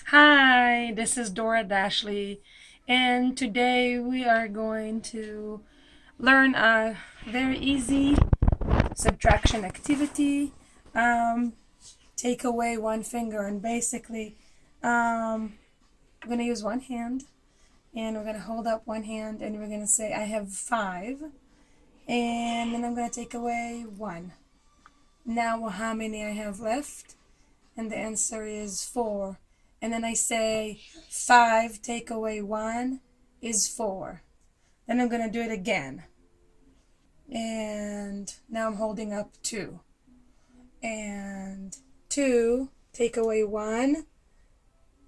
Hi, this is Dora Dashley, and today we are going to learn a very easy subtraction activity. Um, Take away one finger, and basically, we're going to use one hand, and we're going to hold up one hand, and we're going to say, I have 5, and then I'm going to take away 1. Now, how many I have left? And the answer is 4. And then I say 5 take away 1 is 4. Then I'm going to do it again. And now I'm holding up 2. And 2 take away 1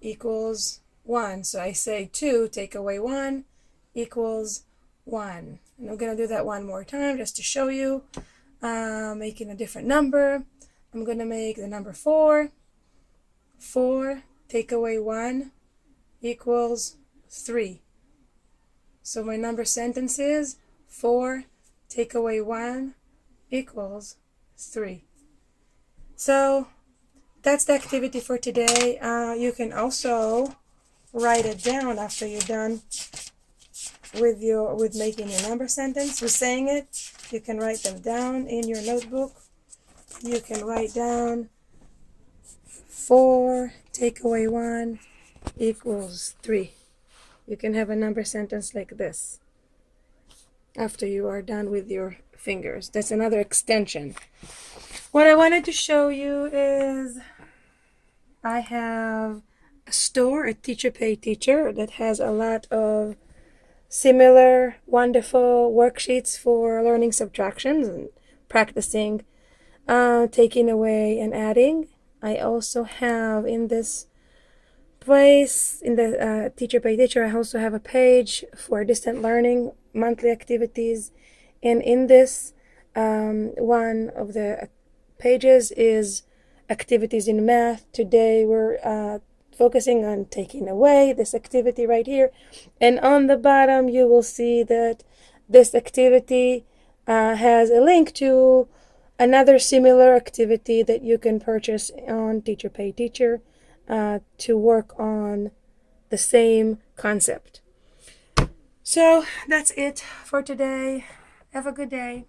equals 1. So I say 2 take away 1 equals 1. And I'm going to do that one more time just to show you. Making a different number. I'm going to make the number 4. 4 take away 1 equals 3. So my number sentence is 4 take away 1 equals 3. So that's the activity for today. You can also write it down after you're done with making your number sentence, with saying it. You can write them down in your notebook. You can write down 4 take away 1 equals 3. You can have a number sentence like this after you are done with your fingers. That's another extension. What I wanted to show you is I have a store at Teacher Pay Teacher that has a lot of similar wonderful worksheets for learning subtractions and practicing taking away and adding. I also have in this place, in the Teacher Pay Teacher, I also have a page for distant learning monthly activities. And in this, one of the pages is activities in math. Today we're focusing on taking away this activity right here. And on the bottom, you will see that this activity has a link to another similar activity that you can purchase on Teacher Pay Teacher to work on the same concept. So that's it for today. Have a good day.